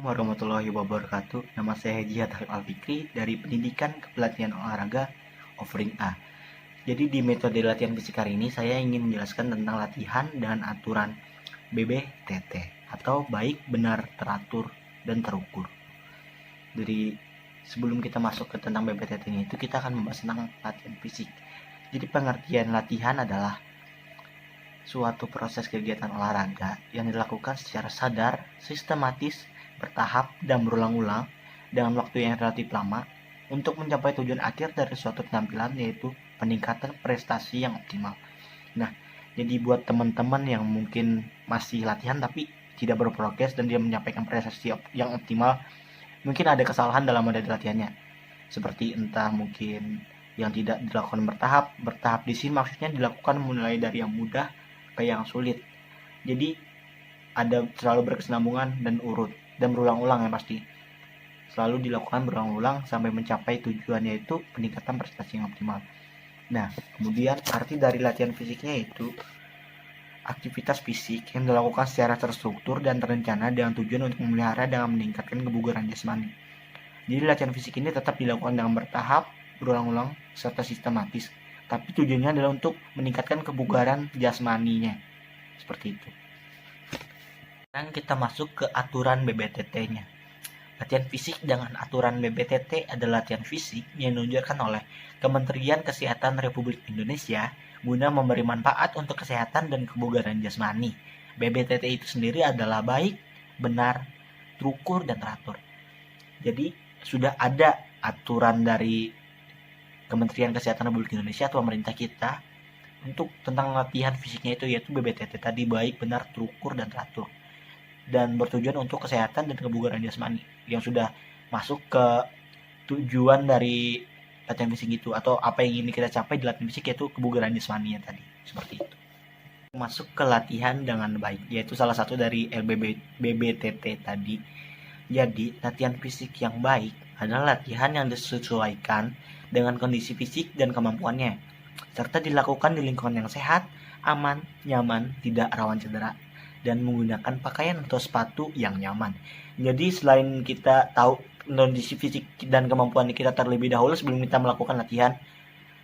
Warahmatullahi wabarakatuh. Nama saya Jihad Alfikri dari Pendidikan Kepelatihan Olahraga Offering A. Jadi di metode latihan fisik hari ini saya ingin menjelaskan tentang latihan dan aturan BBTT atau baik, benar, teratur, dan terukur. Jadi sebelum kita masuk ke tentang BBTT-nya itu kita akan membahas tentang latihan fisik. Jadi pengertian latihan adalah suatu proses kegiatan olahraga yang dilakukan secara sadar, sistematis, bertahap, dan berulang-ulang dengan waktu yang relatif lama untuk mencapai tujuan akhir dari suatu penampilan, yaitu peningkatan prestasi yang optimal. Nah, jadi buat teman-teman yang mungkin masih latihan tapi tidak berprogres dan dia menyampaikan prestasi yang optimal, mungkin ada kesalahan dalam metode latihannya. Seperti entah mungkin yang tidak dilakukan bertahap di sini maksudnya dilakukan mulai dari yang mudah ke yang sulit. Jadi ada selalu berkesinambungan dan urut dan berulang-ulang yang pasti. Selalu dilakukan berulang-ulang sampai mencapai tujuan, yaitu peningkatan prestasi yang optimal. Nah, kemudian arti dari latihan fisiknya itu aktivitas fisik yang dilakukan secara terstruktur dan terencana dengan tujuan untuk memelihara dan meningkatkan kebugaran jasmani. Jadi latihan fisik ini tetap dilakukan dengan bertahap, berulang-ulang, serta sistematis. Tapi tujuannya adalah untuk meningkatkan kebugaran jasmaninya. Seperti itu. Sekarang kita masuk ke aturan BBTT-nya. Latihan fisik dengan aturan BBTT adalah latihan fisik yang diluncurkan oleh Kementerian Kesehatan Republik Indonesia guna memberi manfaat untuk kesehatan dan kebugaran jasmani. BBTT itu sendiri adalah baik, benar, terukur, dan teratur. Jadi sudah ada aturan dari Kementerian Kesehatan Republik Indonesia atau pemerintah kita untuk tentang latihan fisiknya itu, yaitu BBTT tadi, baik, benar, terukur, dan teratur, dan bertujuan untuk kesehatan dan kebugaran jasmani yang sudah masuk ke tujuan dari latihan fisik itu, atau apa yang ingin kita capai di latihan fisik, yaitu kebugaran jasmaninya tadi. Seperti itu. Masuk ke latihan dengan baik, yaitu salah satu dari BBTT tadi. Jadi latihan fisik yang baik adalah latihan yang disesuaikan dengan kondisi fisik dan kemampuannya, serta dilakukan di lingkungan yang sehat, aman, nyaman, tidak rawan cedera, dan menggunakan pakaian atau sepatu yang nyaman. Jadi selain kita tahu kondisi fisik dan kemampuan kita terlebih dahulu sebelum kita melakukan latihan,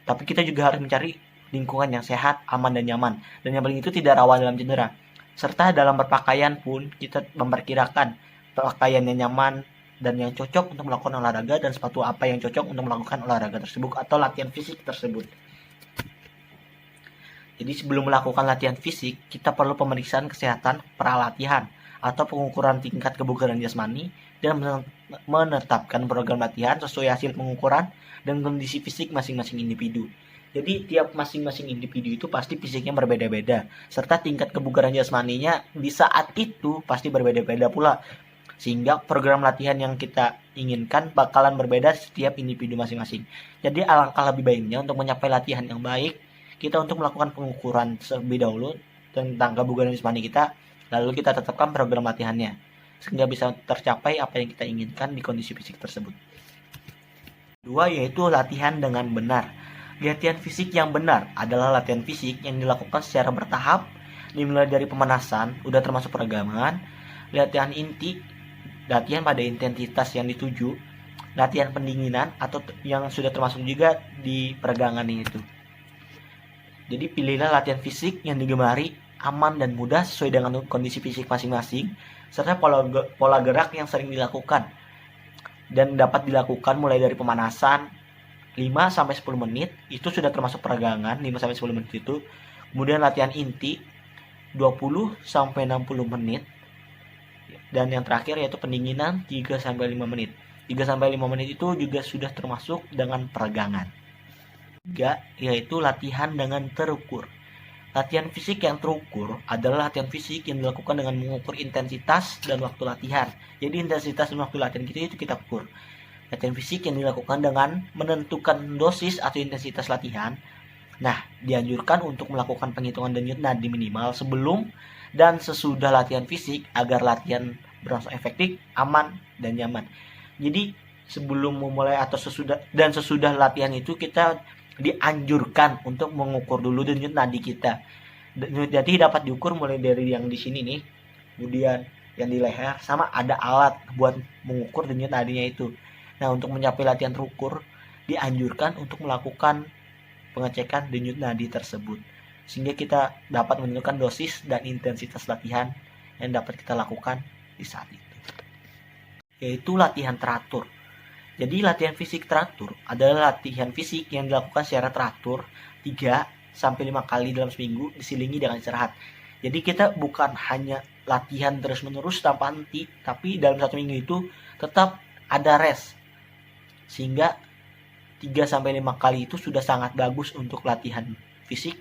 tapi kita juga harus mencari lingkungan yang sehat, aman, dan nyaman. Dan yang paling itu tidak rawan dalam cedera. Serta dalam berpakaian pun kita memperkirakan pakaian yang nyaman dan yang cocok untuk melakukan olahraga, dan sepatu apa yang cocok untuk melakukan olahraga tersebut atau latihan fisik tersebut. Jadi sebelum melakukan latihan fisik, kita perlu pemeriksaan kesehatan pralatihan atau pengukuran tingkat kebugaran jasmani dan menetapkan program latihan sesuai hasil pengukuran dan kondisi fisik masing-masing individu. Jadi tiap masing-masing individu itu pasti fisiknya berbeda-beda, serta tingkat kebugaran jasmaninya di saat itu pasti berbeda-beda pula. Sehingga program latihan yang kita inginkan bakalan berbeda setiap individu masing-masing. Jadi alangkah lebih baiknya untuk mencapai latihan yang baik, kita untuk melakukan pengukuran terlebih dahulu tentang kebugaran jasmani kita, lalu kita tetapkan program latihannya sehingga bisa tercapai apa yang kita inginkan di kondisi fisik tersebut. Kedua, yaitu latihan dengan benar. Latihan fisik yang benar adalah latihan fisik yang dilakukan secara bertahap, dimulai dari pemanasan, udah termasuk peregangan, latihan inti, latihan pada intensitas yang dituju, latihan pendinginan atau yang sudah termasuk juga di peregangan itu. Jadi pilihlah latihan fisik yang digemari, aman, dan mudah sesuai dengan kondisi fisik masing-masing, serta pola gerak yang sering dilakukan. Dan dapat dilakukan mulai dari pemanasan 5-10 menit, itu sudah termasuk peregangan 5-10 menit itu. Kemudian latihan inti 20-60 menit. Dan yang terakhir yaitu pendinginan 3-5 menit. 3-5 menit itu juga sudah termasuk dengan peregangan. 3, yaitu latihan dengan terukur. Latihan fisik yang terukur adalah latihan fisik yang dilakukan dengan mengukur intensitas dan waktu latihan. Jadi intensitas dan waktu latihan kita ukur. Latihan fisik yang dilakukan dengan menentukan dosis atau intensitas latihan. Nah, dianjurkan untuk melakukan penghitungan denyut nadi minimal sebelum dan sesudah latihan fisik agar latihan berlangsung efektif, aman, dan nyaman. Jadi sebelum memulai atau sesudah latihan itu kita dianjurkan untuk mengukur dulu denyut nadi kita. Denyut nadi dapat diukur mulai dari yang di sini nih, kemudian yang di leher, sama ada alat buat mengukur denyut nadinya itu. Nah, untuk mencapai latihan terukur, dianjurkan untuk melakukan pengecekan denyut nadi tersebut, sehingga kita dapat menentukan dosis dan intensitas latihan yang dapat kita lakukan di saat itu, yaitu latihan teratur. Jadi latihan fisik teratur adalah latihan fisik yang dilakukan secara teratur 3-5 kali dalam seminggu diselingi dengan istirahat. Jadi kita bukan hanya latihan terus-menerus tanpa henti, tapi dalam satu minggu itu tetap ada rest. Sehingga 3-5 kali itu sudah sangat bagus untuk latihan fisik.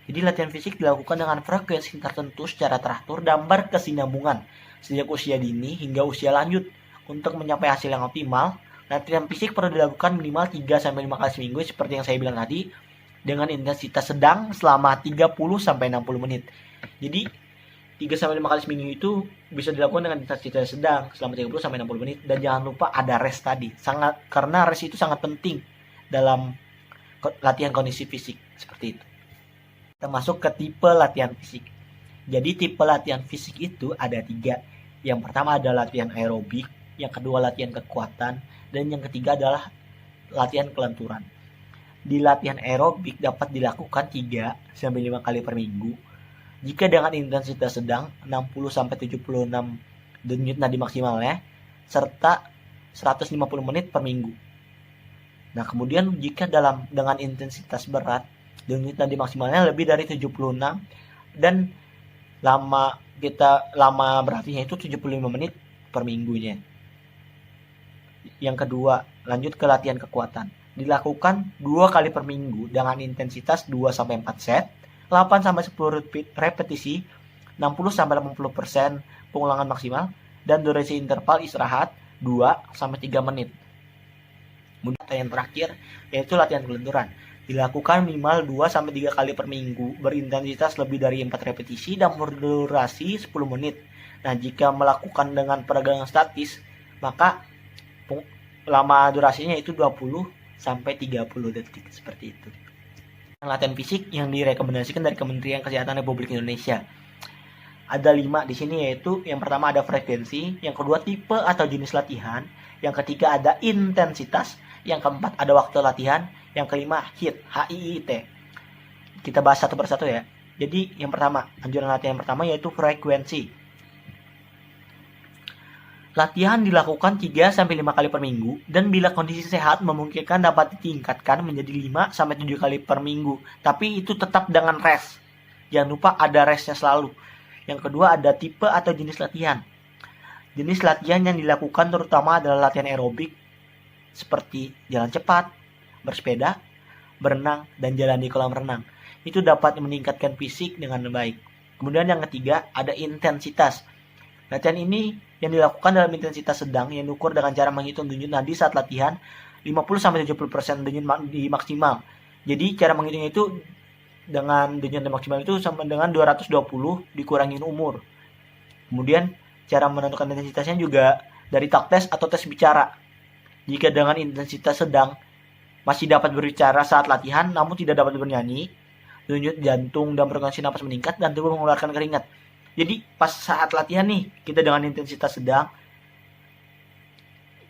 Jadi latihan fisik dilakukan dengan frekuensi tertentu secara teratur dan berkesinambungan sejak usia dini hingga usia lanjut. Untuk mencapai hasil yang optimal, latihan fisik perlu dilakukan minimal 3-5 kali seminggu seperti yang saya bilang tadi, dengan intensitas sedang selama 30-60 menit. Jadi 3-5 kali seminggu itu bisa dilakukan dengan intensitas sedang selama 30-60 menit, dan jangan lupa ada rest tadi. Karena rest itu sangat penting dalam latihan kondisi fisik seperti itu. Kita masuk ke tipe latihan fisik. Jadi tipe latihan fisik itu ada 3. Yang pertama adalah latihan aerobik, yang kedua latihan kekuatan, dan yang ketiga adalah latihan kelenturan. Di latihan aerobik dapat dilakukan 3-5 kali per minggu jika dengan intensitas sedang 60-76 denyut nadi maksimalnya serta 150 menit per minggu. Nah, kemudian jika dengan intensitas berat denyut nadi maksimalnya lebih dari 76 dan lama berlatihnya itu 75 menit per minggunya. Yang kedua, lanjut ke latihan kekuatan. Dilakukan 2 kali per minggu dengan intensitas 2-4 set, 8-10 repetisi, 60-80% pengulangan maksimal, dan durasi interval istirahat 2-3 menit. Kemudian yang terakhir yaitu latihan kelenturan. Dilakukan minimal 2-3 kali per minggu, berintensitas lebih dari 4 repetisi dan berdurasi 10 menit. Nah, jika melakukan dengan peregangan statis, maka lama durasinya itu 20-30 detik seperti itu. Latihan fisik yang direkomendasikan dari Kementerian Kesehatan Republik Indonesia. Ada 5 di sini, yaitu yang pertama ada frekuensi, yang kedua tipe atau jenis latihan, yang ketiga ada intensitas, yang keempat ada waktu latihan, yang kelima HIIT. Kita bahas satu persatu ya. Jadi yang pertama, anjuran latihan yang pertama yaitu frekuensi. Latihan dilakukan 3-5 kali per minggu, dan bila kondisi sehat memungkinkan dapat ditingkatkan menjadi 5-7 kali per minggu. Tapi itu tetap dengan rest. Jangan lupa ada restnya selalu. Yang kedua ada tipe atau jenis latihan. Jenis latihan yang dilakukan terutama adalah latihan aerobik seperti jalan cepat, bersepeda, berenang, dan jalan di kolam renang. Itu dapat meningkatkan fisik dengan baik. Kemudian yang ketiga ada intensitas. Latihan ini yang dilakukan dalam intensitas sedang yang diukur dengan cara menghitung denyut nadi saat latihan 50-70% denyut nadi maksimal. Jadi cara menghitungnya itu dengan denyut nadi maksimal itu sama dengan 220 dikurangin umur. Kemudian cara menentukan intensitasnya juga dari talk test atau tes bicara. Jika dengan intensitas sedang masih dapat berbicara saat latihan namun tidak dapat bernyanyi, denyut jantung dan frekuensi napas meningkat dan tubuh mengeluarkan keringat. Jadi pas saat latihan nih, kita dengan intensitas sedang,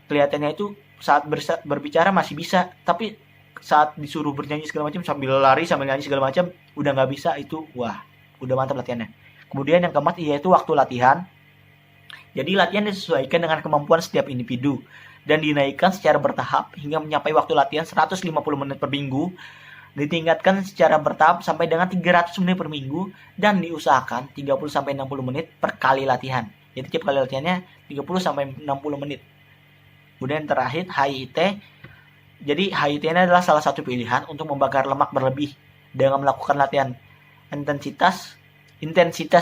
kelihatannya itu saat berbicara masih bisa, tapi saat disuruh bernyanyi segala macam, sambil lari, sambil nyanyi segala macam, udah nggak bisa, itu wah, udah mantap latihannya. Kemudian yang keempat yaitu waktu latihan. Jadi latihan disesuaikan dengan kemampuan setiap individu dan dinaikkan secara bertahap hingga mencapai waktu latihan 150 menit per minggu, ditingkatkan secara bertahap sampai dengan 300 menit per minggu, dan diusahakan 30-60 menit per kali latihan. Jadi tiap kali latihannya 30-60 menit. Kemudian terakhir HIIT. Jadi HIIT ini adalah salah satu pilihan untuk membakar lemak berlebih dengan melakukan latihan intensitas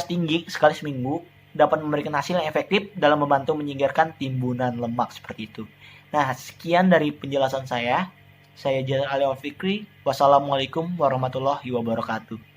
tinggi sekali seminggu, dapat memberikan hasil yang efektif dalam membantu menyingkirkan timbunan lemak seperti itu. Nah, sekian dari penjelasan saya. Saya Jazar Ali Al Fikri. Wassalamualaikum warahmatullahi wabarakatuh.